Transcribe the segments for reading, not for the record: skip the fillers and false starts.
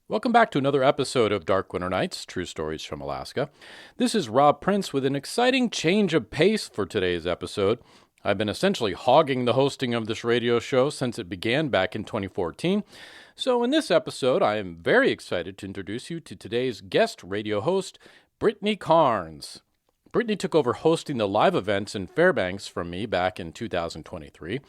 Welcome back to another episode of Dark Winter Nights, True Stories from Alaska. This is Rob Prince with an exciting change of pace for today's episode. I've been essentially hogging the hosting of this radio show since it began back in 2014. So in this episode, I am very excited to introduce you to today's guest radio host, Brittany Carnes. Brittany took over hosting the live events in Fairbanks from me back in 2023.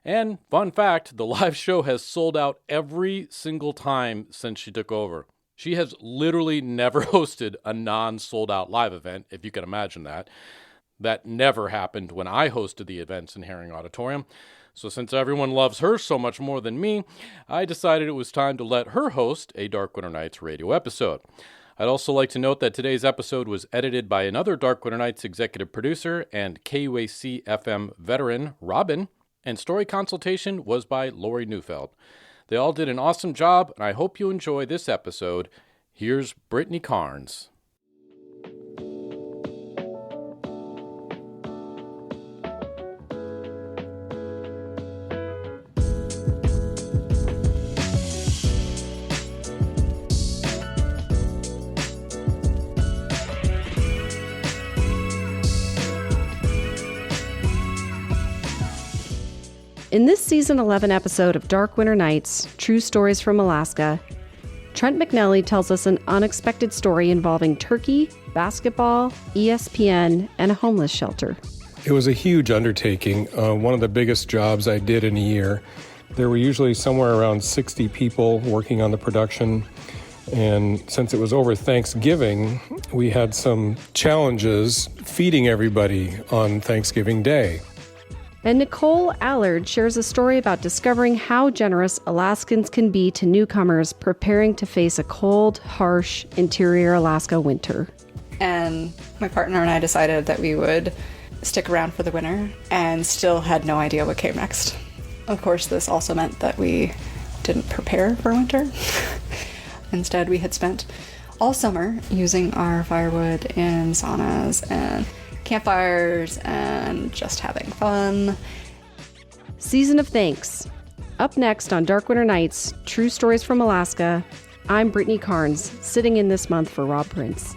And fun fact, the live show has sold out every single time since she took over. She has literally never hosted a non-sold out live event, if you can imagine that. That never happened when I hosted the events in Herring Auditorium. So since everyone loves her so much more than me, I decided it was time to let her host a Dark Winter Nights radio episode. I'd also like to note that today's episode was edited by another Dark Winter Nights executive producer and KUAC-FM veteran, Robin, and story consultation was by Lori Neufeld. They all did an awesome job, and I hope you enjoy this episode. Here's Brittany Carnes. In this Season 11 episode of Dark Winter Nights, True Stories from Alaska, Trent McNally tells us an unexpected story involving turkey, basketball, ESPN, and a homeless shelter. It was a huge undertaking, one of the biggest jobs I did in a year. There were usually somewhere around 60 people working on the production, and since it was over Thanksgiving, we had some challenges feeding everybody on Thanksgiving Day. And Nicole Allard shares a story about discovering how generous Alaskans can be to newcomers preparing to face a cold, harsh interior Alaska winter. And my partner and I decided that we would stick around for the winter and still had no idea what came next. Of course, this also meant that we didn't prepare for winter. Instead, we had spent all summer using our firewood in saunas and campfires and just having fun. Season of Thanks. Up next on Dark Winter Nights, True Stories from Alaska, I'm Brittany Carnes, sitting in this month for Rob Prince.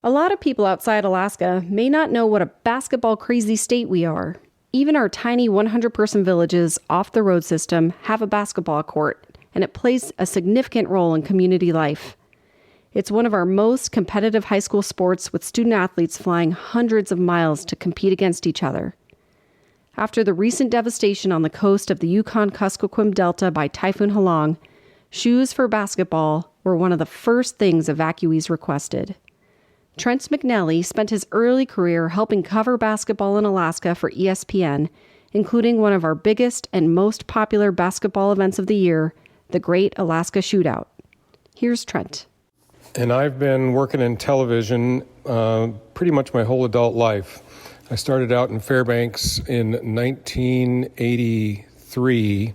A lot of people outside Alaska may not know what a basketball crazy state we are. Even our tiny 100-person villages off the road system have a basketball court, and it plays a significant role in community life. It's one of our most competitive high school sports, with student athletes flying hundreds of miles to compete against each other. After the recent devastation on the coast of the Yukon-Kuskokwim Delta by Typhoon Halong, shoes for basketball were one of the first things evacuees requested. Trent McNally spent his early career helping cover basketball in Alaska for ESPN, including one of our biggest and most popular basketball events of the year, the Great Alaska Shootout. Here's Trent. And I've been working in television pretty much my whole adult life. I started out in Fairbanks in 1983,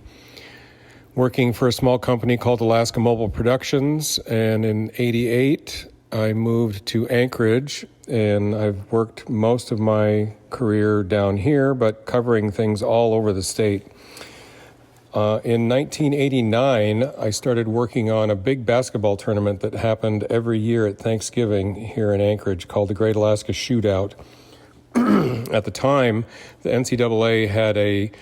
working for a small company called Alaska Mobile Productions, and in 88, I moved to Anchorage, and I've worked most of my career down here, but covering things all over the state. In 1989, I started working on a big basketball tournament that happened every year at Thanksgiving here in Anchorage called the Great Alaska Shootout. At the time, the NCAA had a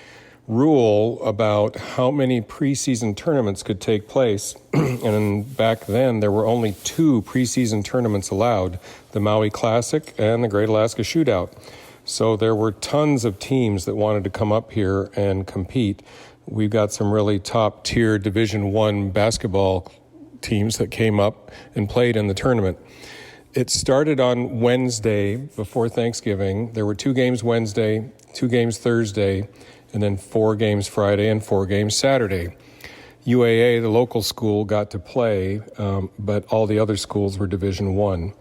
rule about how many preseason tournaments could take place. And back then, there were only 2 preseason tournaments allowed, the Maui Classic and the Great Alaska Shootout. So there were tons of teams that wanted to come up here and compete. We've got some really top-tier Division I basketball teams that came up and played in the tournament. It started on Wednesday before Thanksgiving. There were 2 games Wednesday, 2 games Thursday, and then 4 games Friday and 4 games Saturday. UAA, the local school, got to play, but all the other schools were Division I.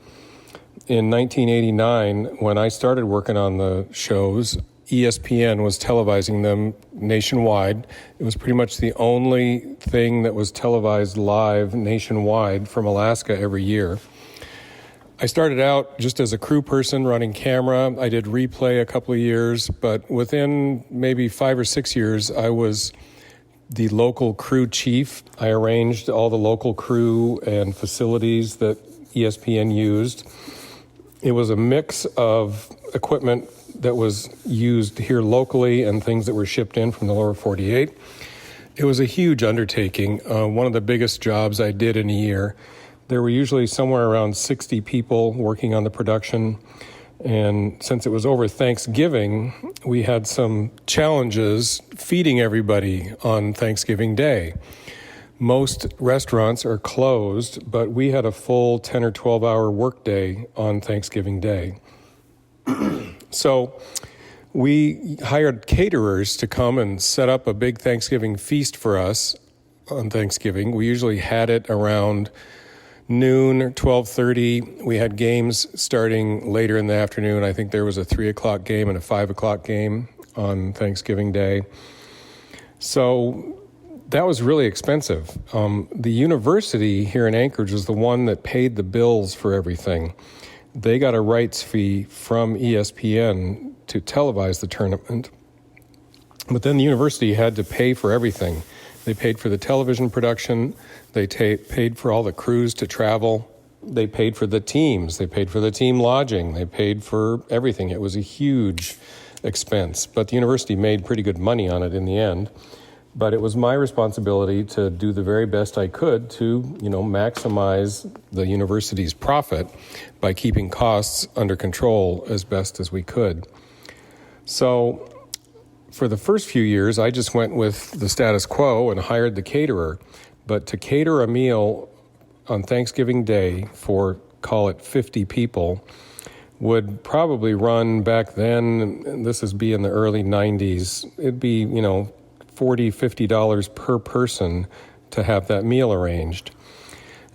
In 1989, when I started working on the shows, ESPN was televising them nationwide. It was pretty much the only thing that was televised live nationwide from Alaska every year. I started out just as a crew person running camera. I did replay a couple of years, but within maybe 5 or 6 years, I was the local crew chief. I arranged all the local crew and facilities that ESPN used. It was a mix of equipment that was used here locally and things that were shipped in from the lower 48. It was a huge undertaking, one of the biggest jobs I did in a year. There were usually somewhere around 60 people working on the production. And since it was over Thanksgiving, we had some challenges feeding everybody on Thanksgiving Day. Most restaurants are closed, but we had a full 10 or 12-hour workday on Thanksgiving Day. So we hired caterers to come and set up a big Thanksgiving feast for us on Thanksgiving. We usually had it around noon or 12:30. We had games starting later in the afternoon. I think there was a 3 o'clock game and a 5 o'clock game on Thanksgiving Day. So that was really expensive. The university here in Anchorage was the one that paid the bills for everything. They got a rights fee from ESPN to televise the tournament. But then the university had to pay for everything. They paid for the television production. They paid for all the crews to travel. They paid for the teams. They paid for the team lodging. They paid for everything. It was a huge expense. But the university made pretty good money on it in the end. But it was my responsibility to do the very best I could to, maximize the university's profit by keeping costs under control as best as we could. So for the first few years, I just went with the status quo and hired the caterer. But to cater a meal on Thanksgiving Day for, call it 50 people, would probably run back then, and this would be in the early 90s, it'd be, $40, $50 per person to have that meal arranged.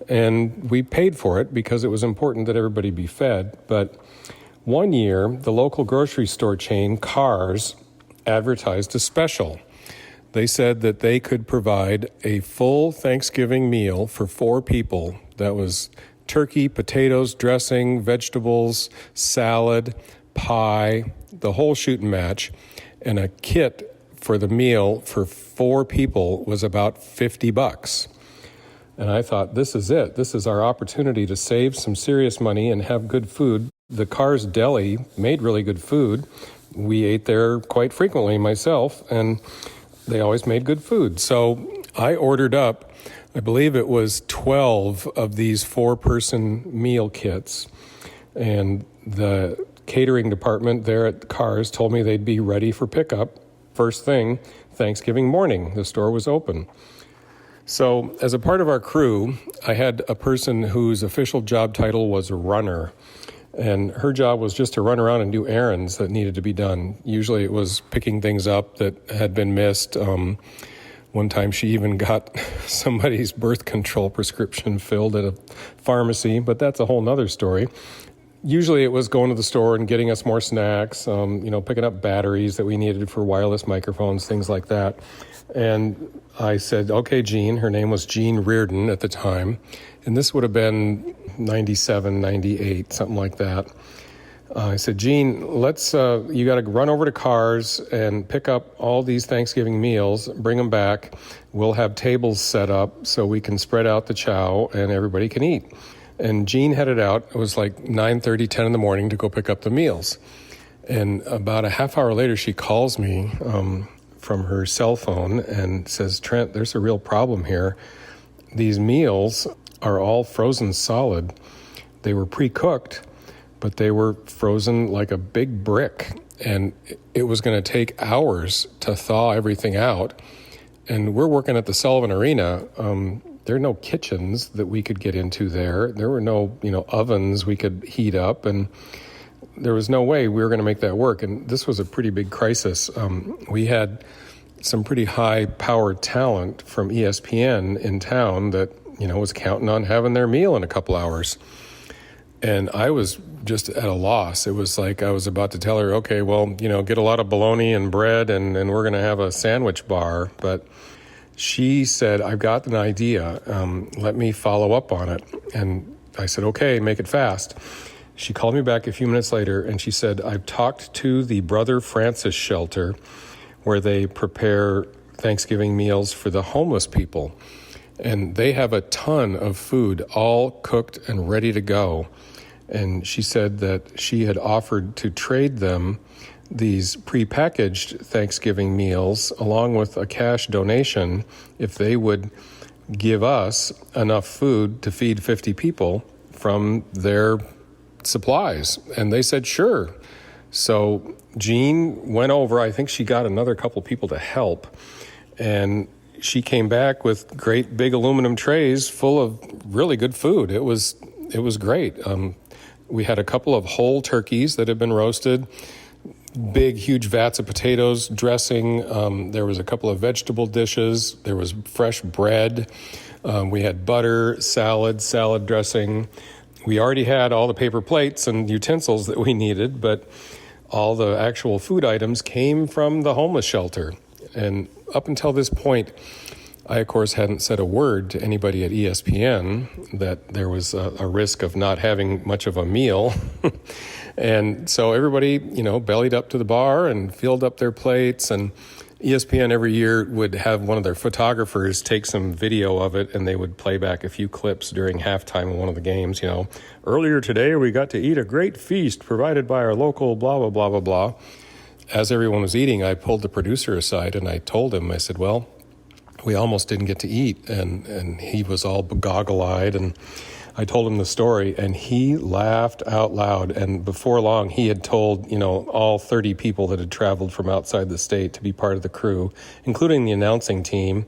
And we paid for it because it was important that everybody be fed. But one year, the local grocery store chain, Carr's, advertised a special. They said that they could provide a full Thanksgiving meal for 4 people. That was turkey, potatoes, dressing, vegetables, salad, pie, the whole shooting match, and a kit for the meal for 4 people was about $50. And I thought, this is it. This is our opportunity to save some serious money and have good food. The Carr's Deli made really good food. We ate there quite frequently myself, and they always made good food. So I ordered up, I believe it was 12 of these 4-person meal kits. And the catering department there at Carr's told me they'd be ready for pickup first thing Thanksgiving morning. The store was open. So as a part of our crew, I had a person whose official job title was runner. And her job was just to run around and do errands that needed to be done. Usually it was picking things up that had been missed. One time she even got somebody's birth control prescription filled at a pharmacy, but that's a whole nother story. Usually it was going to the store and getting us more snacks, picking up batteries that we needed for wireless microphones, things like that. And I said, okay, Jean, her name was Jean Reardon at the time, and this would have been 97, 98, something like that. I said, Jean, you got to run over to Carr's and pick up all these Thanksgiving meals, bring them back. We'll have tables set up so we can spread out the chow and everybody can eat. And Jean headed out. It was like 9:30, 10 in the morning to go pick up the meals. And about a half hour later, she calls me from her cell phone and says, Trent, there's a real problem here. These meals are all frozen solid. They were pre-cooked, but they were frozen like a big brick. And it was going to take hours to thaw everything out. And we're working at the Sullivan Arena. There are no kitchens that we could get into there. There were no, ovens we could heat up, and there was no way we were going to make that work. And this was a pretty big crisis. We had some pretty high-powered talent from ESPN in town that, was counting on having their meal in a couple hours. And I was just at a loss. It was like I was about to tell her, okay, well, get a lot of bologna and bread and we're going to have a sandwich bar. But she said, I've got an idea. Let me follow up on it. And I said, okay, make it fast. She called me back a few minutes later and she said, I've talked to the Brother Francis shelter where they prepare Thanksgiving meals for the homeless people. And they have a ton of food, all cooked and ready to go. And she said that she had offered to trade them these prepackaged Thanksgiving meals along with a cash donation if they would give us enough food to feed 50 people from their supplies. And they said, sure. So Jean went over. I think she got another couple people to help. And she came back with great big aluminum trays full of really good food. It was great. We had a couple of whole turkeys that had been roasted, big, huge vats of potatoes, dressing. There was a couple of vegetable dishes. There was fresh bread. We had butter, salad dressing. We already had all the paper plates and utensils that we needed, but all the actual food items came from the homeless shelter. And up until this point, I, of course, hadn't said a word to anybody at ESPN that there was a risk of not having much of a meal. And so everybody, bellied up to the bar and filled up their plates. And ESPN every year would have one of their photographers take some video of it, and they would play back a few clips during halftime of one of the games. Earlier today, we got to eat a great feast provided by our local blah, blah, blah, blah, blah. As everyone was eating, I pulled the producer aside and I told him, I said, well, we almost didn't get to eat. And he was all goggle-eyed, and I told him the story, and he laughed out loud. And before long, he had told, all 30 people that had traveled from outside the state to be part of the crew, including the announcing team.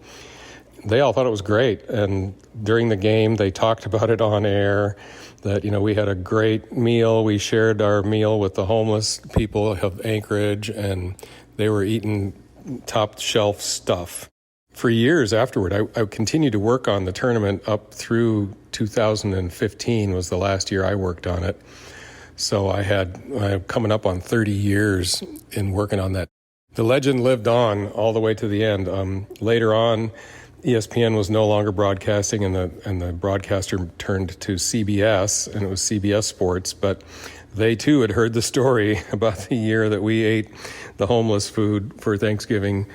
They all thought it was great. And during the game, they talked about it on air, that, we had a great meal. We shared our meal with the homeless people of Anchorage, and they were eating top shelf stuff. For years afterward, I continued to work on the tournament up through 2015 was the last year I worked on it. So I'm coming up on 30 years in working on that. The legend lived on all the way to the end. Later on, ESPN was no longer broadcasting, and the broadcaster turned to CBS, and it was CBS Sports. But they too had heard the story about the year that we ate the homeless food for Thanksgiving.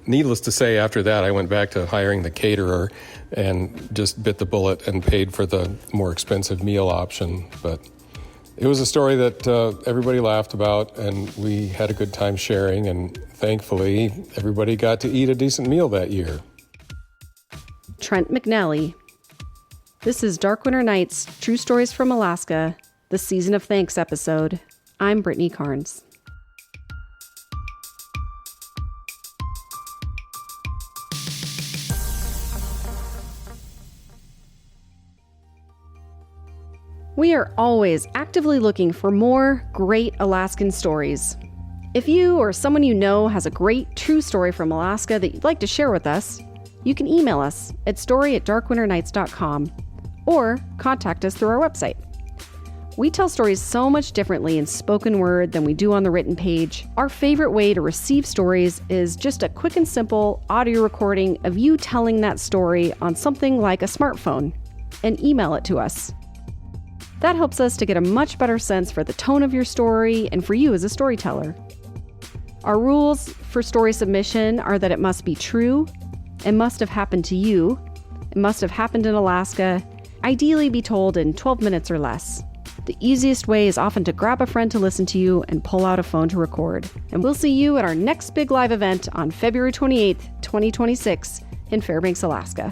Needless to say, after that, I went back to hiring the caterer and just bit the bullet and paid for the more expensive meal option. But it was a story that everybody laughed about, and we had a good time sharing, and thankfully, everybody got to eat a decent meal that year. Trent McNally. This is Dark Winter Nights, True Stories from Alaska, the Season of Thanks episode. I'm Brittany Carnes. We are always actively looking for more great Alaskan stories. If you or someone you know has a great true story from Alaska that you'd like to share with us, you can email us at story@darkwinternights.com or contact us through our website. We tell stories so much differently in spoken word than we do on the written page. Our favorite way to receive stories is just a quick and simple audio recording of you telling that story on something like a smartphone, and email it to us. That helps us to get a much better sense for the tone of your story and for you as a storyteller. Our rules for story submission are that it must be true, it must have happened to you, it must have happened in Alaska, ideally be told in 12 minutes or less. The easiest way is often to grab a friend to listen to you and pull out a phone to record. And we'll see you at our next big live event on February 28th, 2026 in Fairbanks, Alaska.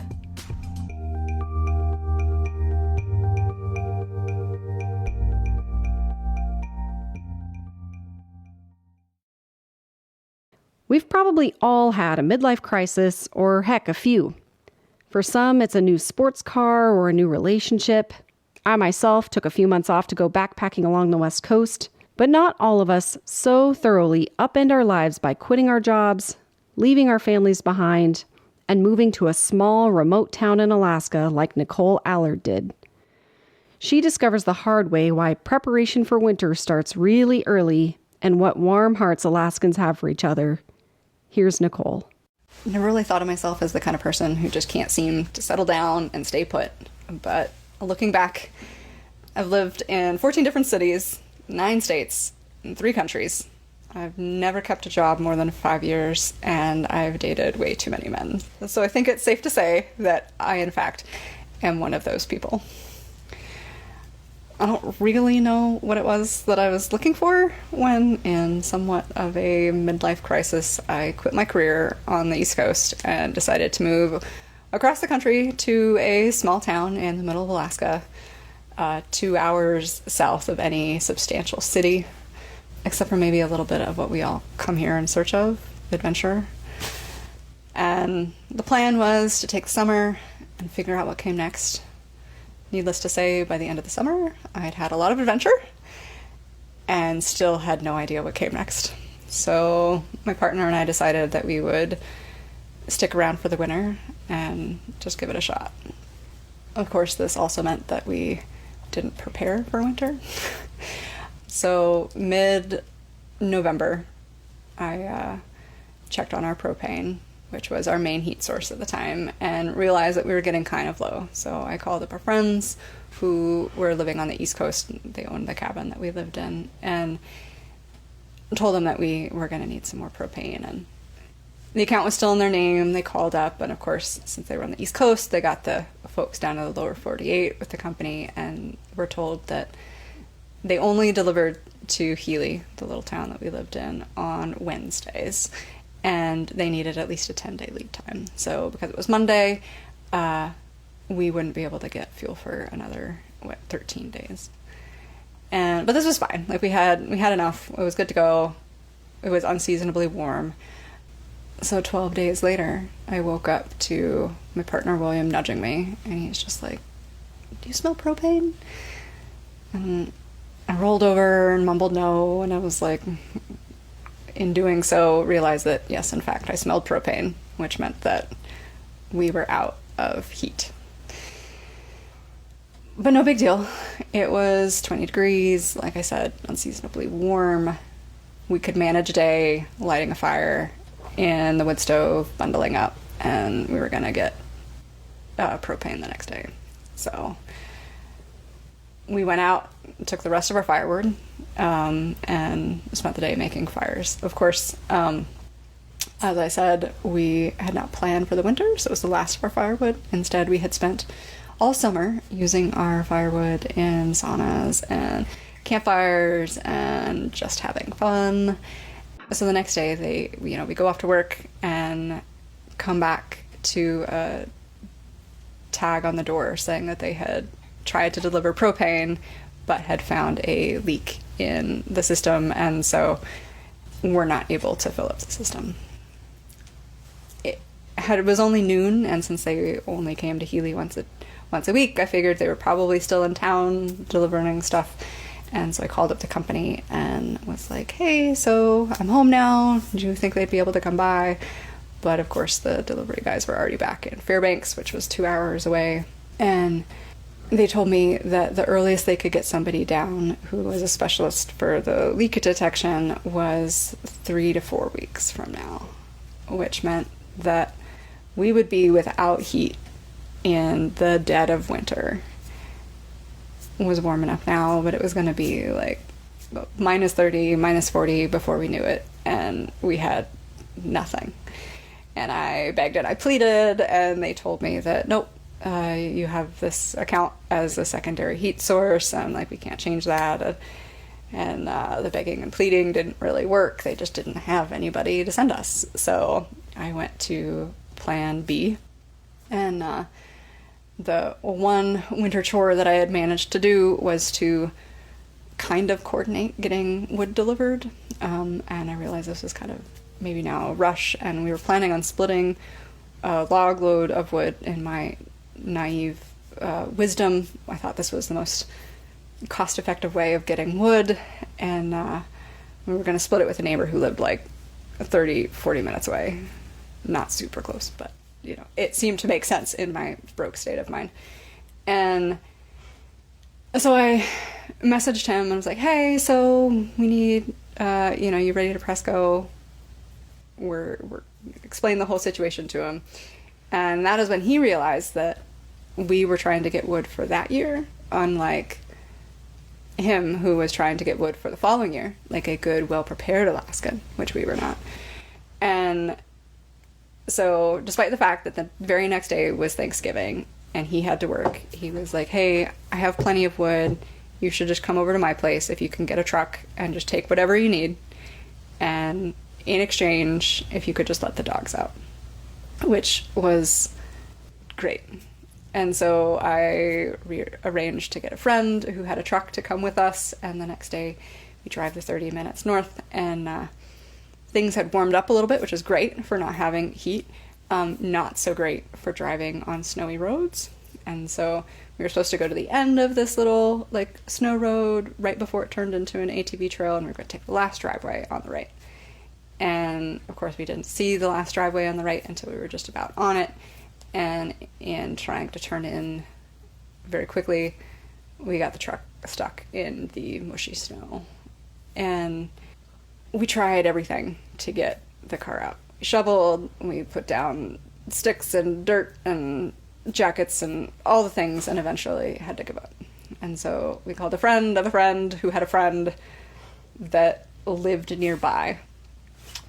We've probably all had a midlife crisis, or heck, a few. For some, it's a new sports car or a new relationship. I myself took a few months off to go backpacking along the West Coast, but not all of us so thoroughly upend our lives by quitting our jobs, leaving our families behind, and moving to a small, remote town in Alaska like Nicole Allard did. She discovers the hard way why preparation for winter starts really early and what warm hearts Alaskans have for each other. Here's Nicole. I never really thought of myself as the kind of person who just can't seem to settle down and stay put. But looking back, I've lived in 14 different cities, 9 states, and 3 countries. I've never kept a job more than 5 years, and I've dated way too many men. So I think it's safe to say that I, in fact, am one of those people. I don't really know what it was that I was looking for when, in somewhat of a midlife crisis, I quit my career on the East Coast and decided to move across the country to a small town in the middle of Alaska, 2 hours south of any substantial city, except for maybe a little bit of what we all come here in search of, adventure. And the plan was to take the summer and figure out what came next. Needless to say, by the end of the summer, I'd had a lot of adventure and still had no idea what came next. So my partner and I decided that we would stick around for the winter and just give it a shot. Of course, this also meant that we didn't prepare for winter. So mid-November, I checked on our propane, which was our main heat source at the time, and realized that we were getting kind of low. So I called up our friends who were living on the East Coast. They owned the cabin that we lived in, and told them that we were going to need some more propane. And the account was still in their name. They called up, and of course, since they were on the East Coast, they got the folks down to the lower 48 with the company, and were told that they only delivered to Healy, the little town that we lived in, on Wednesdays. And they needed at least a 10-day lead time. So because it was Monday, we wouldn't be able to get fuel for another 13 days. But this was fine. Like we had enough. It was good to go. It was unseasonably warm. So 12 days later, I woke up to my partner William nudging me, and he's just like, "Do you smell propane?" And I rolled over and mumbled no, and I was like, in doing so, realized that, yes, in fact, I smelled propane, which meant that we were out of heat. But no big deal. It was 20 degrees, like I said, unseasonably warm. We could manage a day lighting a fire in the wood stove, bundling up, and we were going to get propane the next day. So we went out, took the rest of our firewood, and spent the day making fires. Of course, as I said, we had not planned for the winter, so it was the last of our firewood. Instead, we had spent all summer using our firewood in saunas and campfires and just having fun. So the next day, we go off to work and come back to a tag on the door saying that they had tried to deliver propane but had found a leak in the system, and so were not able to fill up the system. It was only noon, and since they only came to Healy once a week, I figured they were probably still in town delivering stuff. And so I called up the company and was like, "Hey, so I'm home now. Do you think they'd be able to come by?" But of course the delivery guys were already back in Fairbanks, which was 2 hours away. And they told me that the earliest they could get somebody down who was a specialist for the leak detection was 3 to 4 weeks from now, which meant that we would be without heat in the dead of winter. It was warm enough now, but it was going to be like minus 30, minus 40 before we knew it, and we had nothing. And I begged and I pleaded, and they told me that, nope, you have this account as a secondary heat source, and like we can't change that. And the begging and pleading didn't really work. They just didn't have anybody to send us. So I went to plan B, and the one winter chore that I had managed to do was to kind of coordinate getting wood delivered. And I realized this was kind of maybe now a rush, and we were planning on splitting a log load of wood. In my naive wisdom, I thought this was the most cost-effective way of getting wood, and we were going to split it with a neighbor who lived like 30-40 minutes away. Not super close, but it seemed to make sense in my broke state of mind. And So I messaged him and was like, hey, so we need, you ready to press go? We're explain the whole situation to him. And that is when he realized that we were trying to get wood for that year, unlike him, who was trying to get wood for the following year, like a good, well-prepared Alaskan, which we were not. And so despite the fact that the very next day was Thanksgiving and he had to work, he was like, hey, I have plenty of wood. You should just come over to my place if you can get a truck and just take whatever you need. And in exchange, if you could just let the dogs out, which was great. And so I arranged to get a friend who had a truck to come with us. And the next day we drive the 30 minutes north, and things had warmed up a little bit, which is great for not having heat. Not so great for driving on snowy roads. And so we were supposed to go to the end of this little like snow road right before it turned into an ATV trail, and we were going to take the last driveway on the right. And of course we didn't see the last driveway on the right until we were just about on it. And in trying to turn in very quickly, we got the truck stuck in the mushy snow. And we tried everything to get the car out. We shoveled, we put down sticks and dirt and jackets and all the things, and eventually had to give up. And so we called a friend of a friend who had a friend that lived nearby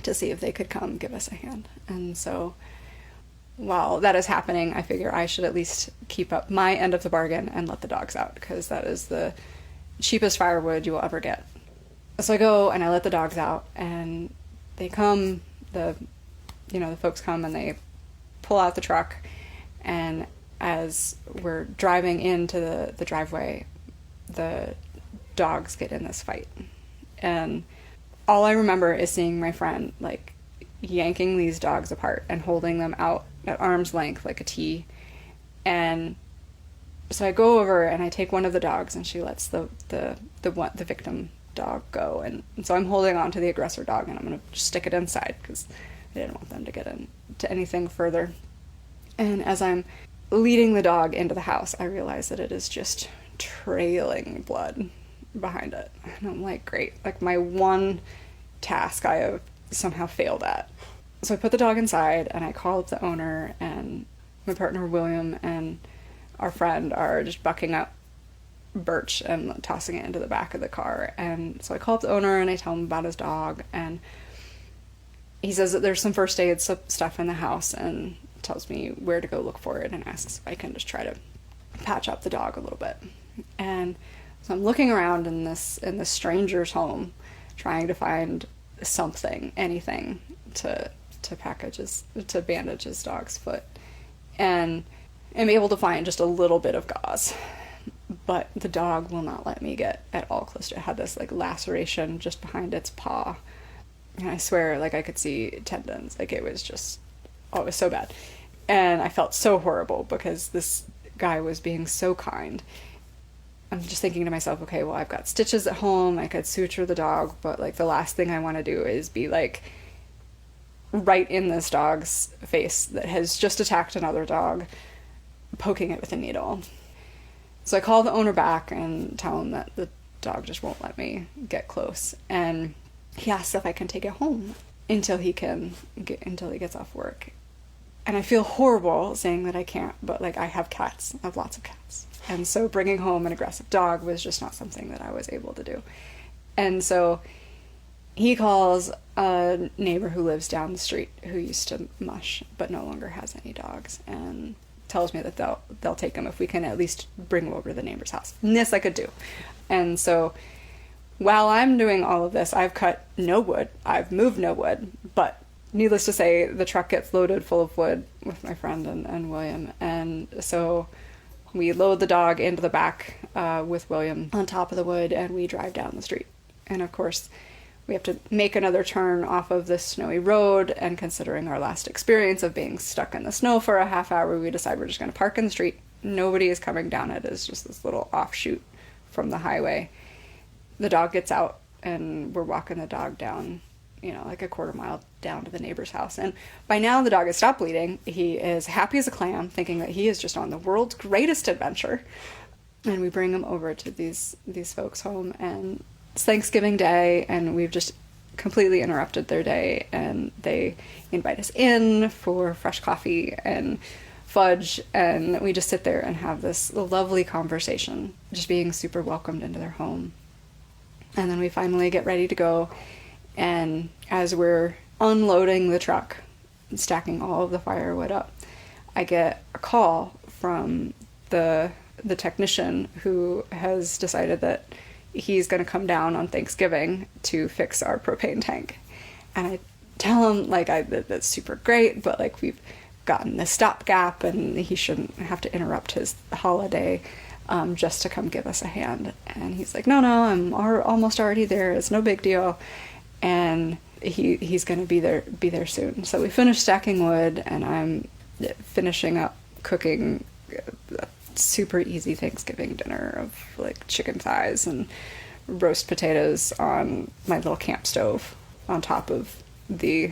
to see if they could come give us a hand. And so while that is happening, I figure I should at least keep up my end of the bargain and let the dogs out, because that is the cheapest firewood you will ever get. So I go and I let the dogs out, and they come, the folks come and they pull out the truck, and as we're driving into the driveway, the dogs get in this fight. And all I remember is seeing my friend like yanking these dogs apart and holding them out at arm's length like a T. And so I go over and I take one of the dogs, and she lets the victim dog go, and so I'm holding on to the aggressor dog, and I'm gonna just stick it inside because I didn't want them to get into anything further. And as I'm leading the dog into the house, I realize that it is just trailing blood behind it, and I'm like, great, like my one task I have somehow failed at. So I put the dog inside, and I call up the owner, and my partner William and our friend are just bucking up Birch and tossing it into the back of the car. And so I call up the owner and I tell him about his dog, and he says that there's some first aid stuff in the house, and tells me where to go look for it, and asks if I can just try to patch up the dog a little bit. And so I'm looking around in this stranger's home, trying to find something, anything to bandage his dog's foot, and I'm able to find just a little bit of gauze. But the dog will not let me get at all close to it. It had this like laceration just behind its paw, and I swear like I could see tendons. Like it was so bad. And I felt so horrible because this guy was being so kind. I'm just thinking to myself, okay, well, I've got stitches at home, I could suture the dog, but like the last thing I want to do is be like right in this dog's face that has just attacked another dog, poking it with a needle. So I call the owner back and tell him that the dog just won't let me get close. And he asks if I can take it home until he gets off work. And I feel horrible saying that I can't, but like I have cats. I have lots of cats. And so bringing home an aggressive dog was just not something that I was able to do. And so he calls a neighbor who lives down the street who used to mush but no longer has any dogs, and tells me that they'll take him if we can at least bring him over to the neighbor's house. And this I could do. And so while I'm doing all of this, I've cut no wood, I've moved no wood, but needless to say, the truck gets loaded full of wood with my friend and William. And so we load the dog into the back with William on top of the wood, and we drive down the street. And of course, we have to make another turn off of this snowy road, and considering our last experience of being stuck in the snow for a half hour, we decide we're just going to park in the street. Nobody is coming down it. It's just this little offshoot from the highway. The dog gets out, and we're walking the dog down, like a quarter mile down to the neighbor's house. And by now the dog has stopped bleeding. He is happy as a clam, thinking that he is just on the world's greatest adventure. And we bring them over to these folks' home, and it's Thanksgiving Day, and we've just completely interrupted their day, and they invite us in for fresh coffee and fudge, and we just sit there and have this lovely conversation, just being super welcomed into their home. And then we finally get ready to go, and as we're unloading the truck and stacking all of the firewood up, I get a call from the technician who has decided that he's going to come down on Thanksgiving to fix our propane tank. And I tell him, like, that's super great, but, like, we've gotten this stopgap and he shouldn't have to interrupt his holiday just to come give us a hand. And he's like, no, I'm almost already there. It's no big deal. And he's going to be there soon. So we finished stacking wood, and I'm finishing up cooking a super easy Thanksgiving dinner of, like, chicken thighs and roast potatoes on my little camp stove on top of the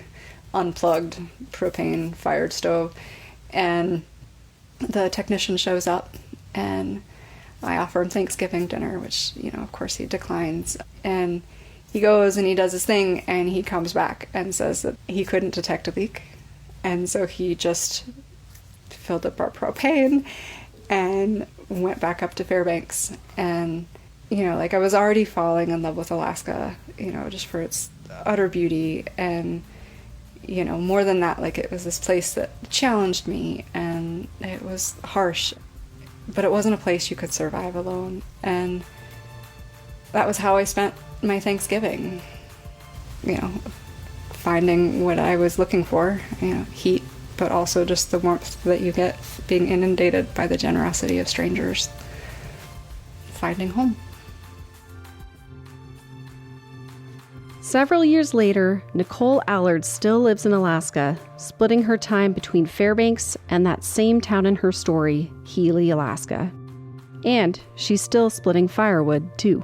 unplugged propane fired stove. And the technician shows up, and I offer him Thanksgiving dinner, which, of course he declines. And he goes and he does his thing, and he comes back and says that he couldn't detect a leak. And so he just filled up our propane and went back up to Fairbanks. And, I was already falling in love with Alaska, just for its utter beauty. And, more than that, like, it was this place that challenged me, and it was harsh, but it wasn't a place you could survive alone. And that was how I spent my Thanksgiving, finding what I was looking for, heat, but also just the warmth that you get being inundated by the generosity of strangers. Finding home. Several years later, Nicole Allard still lives in Alaska, splitting her time between Fairbanks and that same town in her story, Healy, Alaska. And she's still splitting firewood, too.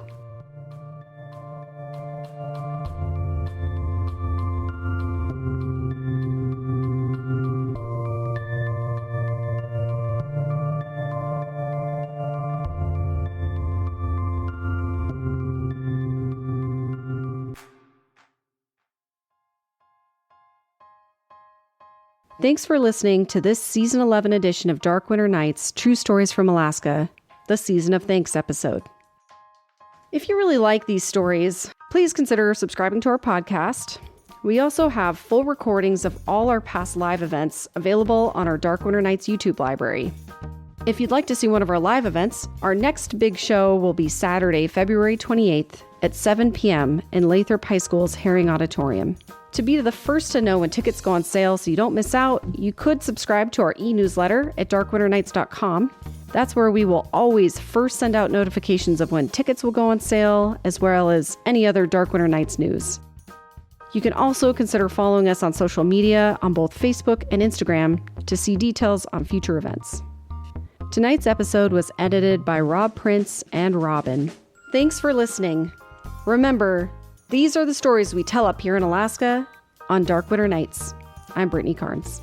Thanks for listening to this Season 11 edition of Dark Winter Nights, True Stories from Alaska, the Season of Thanks episode. If you really like these stories, please consider subscribing to our podcast. We also have full recordings of all our past live events available on our Dark Winter Nights YouTube library. If you'd like to see one of our live events, our next big show will be Saturday, February 28th at 7 p.m. in Lathrop High School's Herring Auditorium. To be the first to know when tickets go on sale so you don't miss out, you could subscribe to our e-newsletter at darkwinternights.com. That's where we will always first send out notifications of when tickets will go on sale, as well as any other Dark Winter Nights news. You can also consider following us on social media on both Facebook and Instagram to see details on future events. Tonight's episode was edited by Rob Prince and Robin. Thanks for listening. Remember, these are the stories we tell up here in Alaska on Dark Winter Nights. I'm Brittany Carnes.